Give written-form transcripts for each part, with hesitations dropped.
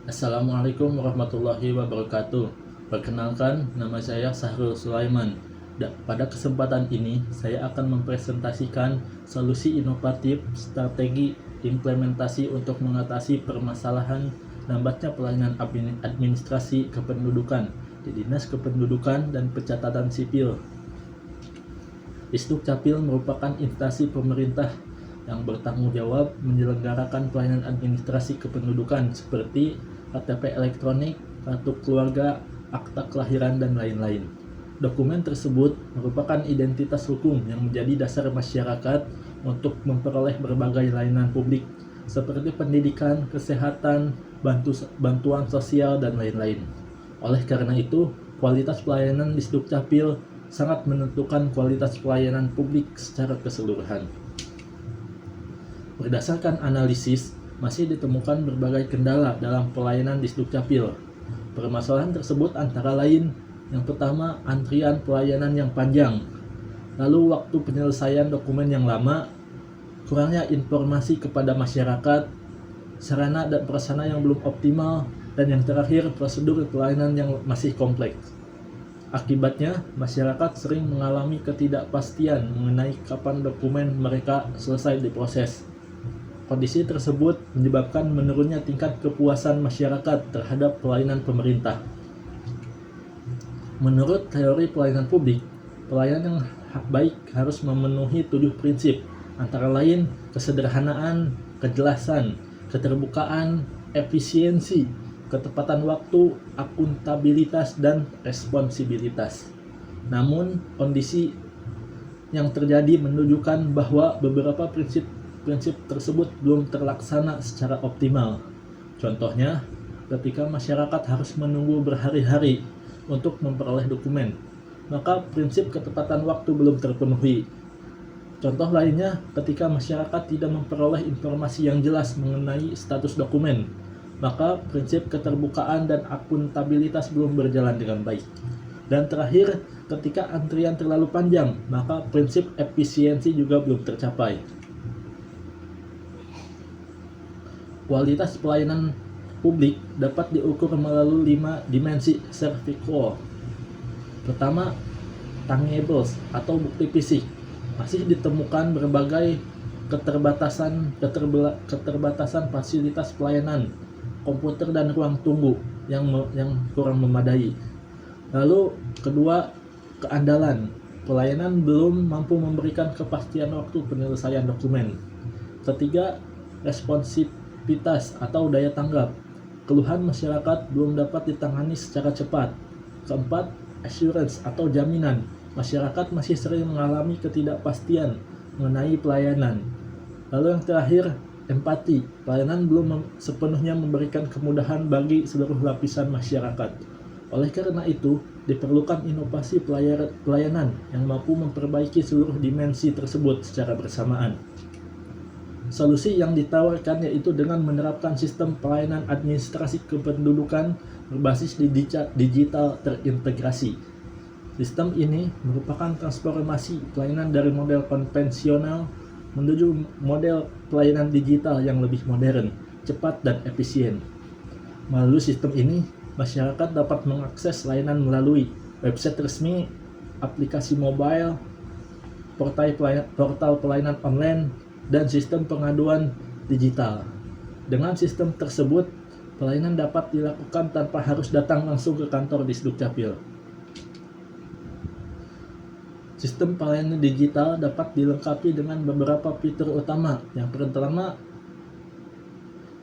Assalamualaikum warahmatullahi wabarakatuh. Perkenalkan, nama saya Sahrul Sulaiman. Pada kesempatan ini, saya akan mempresentasikan solusi inovatif strategi implementasi untuk mengatasi permasalahan lambatnya pelayanan administrasi kependudukan di Dinas Kependudukan dan Pencatatan Sipil. Disdukcapil merupakan instansi pemerintah yang bertanggung jawab menyelenggarakan pelayanan administrasi kependudukan seperti KTP elektronik, kartu keluarga, akta kelahiran, dan lain-lain. Dokumen tersebut merupakan identitas hukum yang menjadi dasar masyarakat untuk memperoleh berbagai layanan publik seperti pendidikan, kesehatan, bantuan sosial, dan lain-lain. Oleh karena itu, kualitas pelayanan di Disdukcapil sangat menentukan kualitas pelayanan publik secara keseluruhan. Berdasarkan analisis, masih ditemukan berbagai kendala dalam pelayanan di Disdukcapil. Permasalahan tersebut antara lain, yang pertama, antrian pelayanan yang panjang, lalu waktu penyelesaian dokumen yang lama, kurangnya informasi kepada masyarakat, sarana dan prasarana yang belum optimal, dan yang terakhir, prosedur pelayanan yang masih kompleks. Akibatnya, masyarakat sering mengalami ketidakpastian mengenai kapan dokumen mereka selesai diproses. Kondisi tersebut menyebabkan menurunnya tingkat kepuasan masyarakat terhadap pelayanan pemerintah. Menurut teori pelayanan publik, pelayanan yang baik harus memenuhi 7 prinsip, antara lain kesederhanaan, kejelasan, keterbukaan, efisiensi, ketepatan waktu, akuntabilitas, dan responsibilitas. Namun, kondisi yang terjadi menunjukkan bahwa beberapa prinsip tersebut belum terlaksana secara optimal. Contohnya, ketika masyarakat harus menunggu berhari-hari untuk memperoleh dokumen, maka prinsip ketepatan waktu belum terpenuhi. Contoh lainnya, ketika masyarakat tidak memperoleh informasi yang jelas mengenai status dokumen, maka prinsip keterbukaan dan akuntabilitas belum berjalan dengan baik. Dan terakhir, ketika antrian terlalu panjang, maka prinsip efisiensi juga belum tercapai. Kualitas pelayanan publik dapat diukur melalui 5 dimensi servicewall. Pertama, tangibles atau bukti fisik. Masih ditemukan berbagai keterbatasan fasilitas pelayanan, komputer dan ruang tunggu yang kurang memadai. Lalu kedua, keandalan. Pelayanan belum mampu memberikan kepastian waktu penyelesaian dokumen. Ketiga, responsivitas atau daya tanggap. Keluhan masyarakat belum dapat ditangani secara cepat. Keempat, assurance atau jaminan. Masyarakat masih sering mengalami ketidakpastian mengenai pelayanan. Lalu yang terakhir, empati. Pelayanan belum sepenuhnya memberikan kemudahan bagi seluruh lapisan masyarakat. Oleh karena itu, diperlukan inovasi pelayanan yang mampu memperbaiki seluruh dimensi tersebut secara bersamaan. Solusi yang ditawarkan yaitu dengan menerapkan sistem pelayanan administrasi kependudukan berbasis digital terintegrasi. Sistem ini merupakan transformasi pelayanan dari model konvensional menuju model pelayanan digital yang lebih modern, cepat, dan efisien. Melalui sistem ini, masyarakat dapat mengakses layanan melalui website resmi, aplikasi mobile, portal pelayanan online, dan sistem pengaduan digital. Dengan sistem tersebut, pelayanan dapat dilakukan tanpa harus datang langsung ke kantor Disdukcapil. Sistem pelayanan digital dapat dilengkapi dengan beberapa fitur utama. Yang pertama,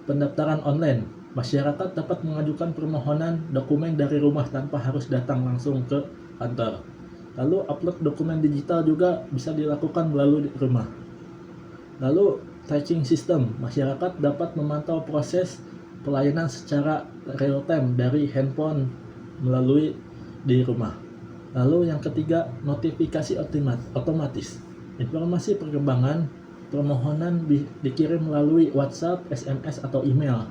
pendaftaran online. Masyarakat dapat mengajukan permohonan dokumen dari rumah tanpa harus datang langsung ke kantor. Lalu upload dokumen digital juga bisa dilakukan melalui rumah. Lalu tracking system, masyarakat dapat memantau proses pelayanan secara real time dari handphone melalui di rumah. Lalu yang ketiga, notifikasi otomatis. Informasi perkembangan permohonan dikirim melalui WhatsApp, SMS, atau email.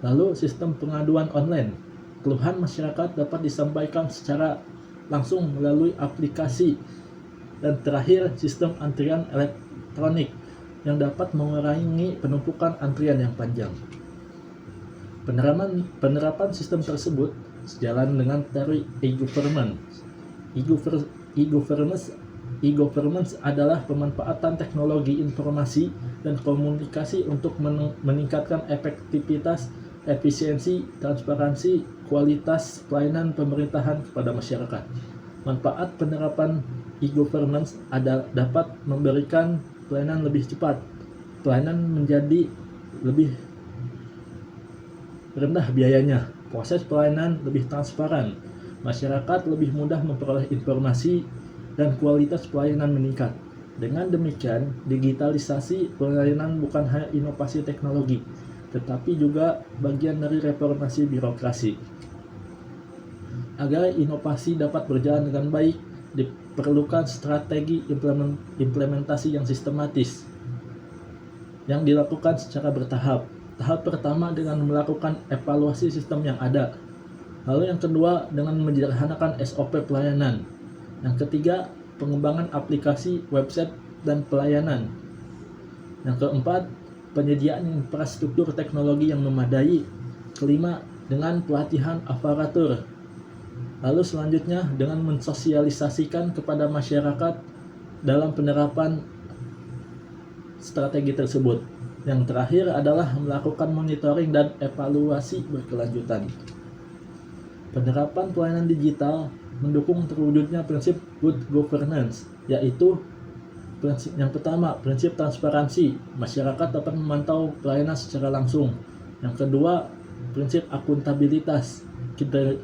Lalu sistem pengaduan online. Keluhan masyarakat dapat disampaikan secara langsung melalui aplikasi. Dan terakhir, sistem antrian elektronik yang dapat mengurangi penumpukan antrian yang panjang. Penerapan sistem tersebut sejalan dengan teori e-government. E-governance adalah pemanfaatan teknologi informasi dan komunikasi untuk meningkatkan efektivitas, efisiensi, transparansi, kualitas pelayanan pemerintahan kepada masyarakat. Manfaat penerapan e-governance dapat memberikan pelayanan lebih cepat, pelayanan menjadi lebih rendah biayanya, proses pelayanan lebih transparan, masyarakat lebih mudah memperoleh informasi, dan kualitas pelayanan meningkat. Dengan demikian, digitalisasi pelayanan bukan hanya inovasi teknologi, tetapi juga bagian dari reformasi birokrasi. Agar inovasi dapat berjalan dengan baik, diperlukan strategi implementasi yang sistematis, yang dilakukan secara bertahap. Tahap pertama dengan melakukan evaluasi sistem yang ada. Lalu yang kedua dengan menyederhanakan SOP pelayanan. Yang ketiga, pengembangan aplikasi, website, dan pelayanan. Yang keempat, penyediaan infrastruktur teknologi yang memadai. Kelima, dengan pelatihan aparatur. Lalu selanjutnya dengan mensosialisasikan kepada masyarakat dalam penerapan strategi tersebut. Yang terakhir adalah melakukan monitoring dan evaluasi berkelanjutan. Penerapan pelayanan digital mendukung terwujudnya prinsip good governance, yaitu prinsip yang pertama, prinsip transparansi, masyarakat dapat memantau pelayanan secara langsung. Yang kedua, prinsip akuntabilitas,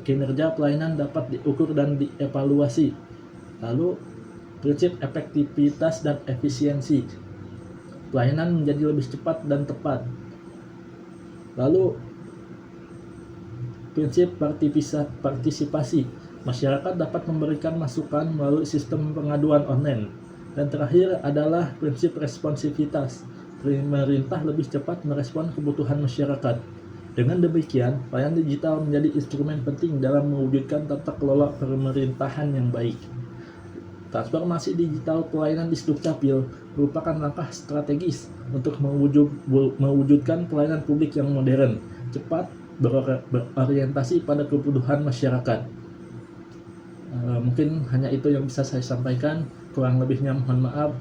kinerja pelayanan dapat diukur dan dievaluasi. Lalu, prinsip efektivitas dan efisiensi, pelayanan menjadi lebih cepat dan tepat. Lalu, prinsip partisipasi, masyarakat dapat memberikan masukan melalui sistem pengaduan online. Dan terakhir adalah prinsip responsivitas, pemerintah lebih cepat merespon kebutuhan masyarakat. Dengan demikian, pelayanan digital menjadi instrumen penting dalam mewujudkan tata kelola pemerintahan yang baik. Transformasi digital pelayanan di Dukcapil merupakan langkah strategis untuk mewujudkan pelayanan publik yang modern, cepat, berorientasi pada kebutuhan masyarakat. Mungkin hanya itu yang bisa saya sampaikan. Kurang lebihnya mohon maaf,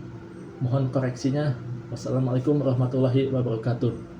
mohon koreksinya. Wassalamualaikum warahmatullahi wabarakatuh.